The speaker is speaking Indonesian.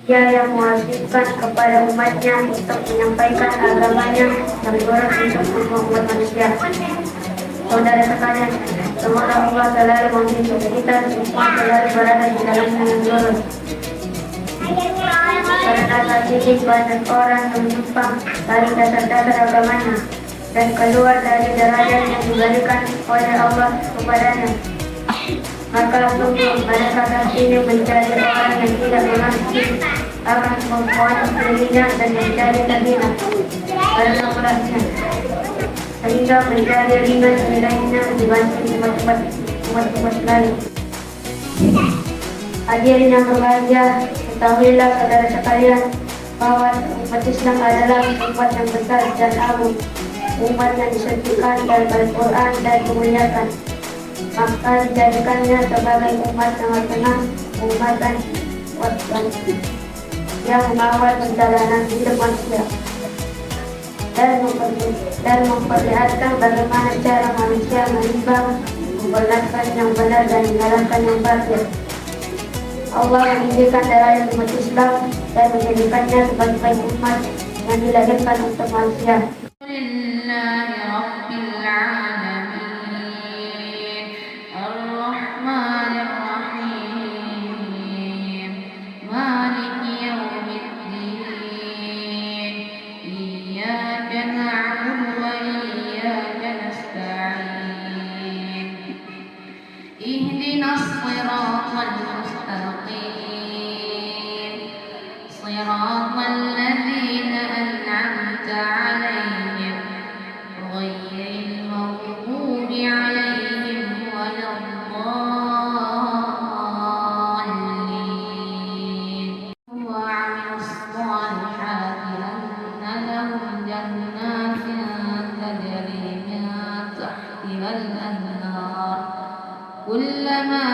Dia yang mewajibkan kepada umatnya untuk menyampaikan agamanya dan turut untuk semua umat manusia. Saudara sekalian, semoga Allah selalu membimbing kita semua selalu berada di dalam yang lurus. Karena terdidik banyak orang yang menyimpang dari dasar-dasar agamanya dan keluar dari derajat yang diberikan oleh Allah kepadanya. Maka sungguh mereka saat ini menjadi orang yang tidak mengerti akan kemampuan dirinya dan menjadi terhina karena kerasnya, sehingga menjadi ringan nilainya dibanding umat-umat lain. Hadirin yang berbahagia, ketahuilah saudara sekalian bahwa umat Islam adalah umat yang besar dan agung, umat yang disucikan dalam Al-Quran dan dimuliakan. Maka dijadikannya sebagai umat yang tenang, umat dan yang mengawal perjalanan hidup manusia dan memperlihatkan bagaimana cara manusia menimbang, membenarkan yang benar dan mengalahkan yang batil. Allah meninggikan derajat umat Islam dan menjadikannya sebagai umat yang dilahirkan untuk manusia. اهدنا الصراط المستقيم صراط الذين أنعمت عليهم غير المغضوب عليهم ولا الضالين وعملوا الصالحات أن لهم جنات تجري من تحتها الأنهار كلما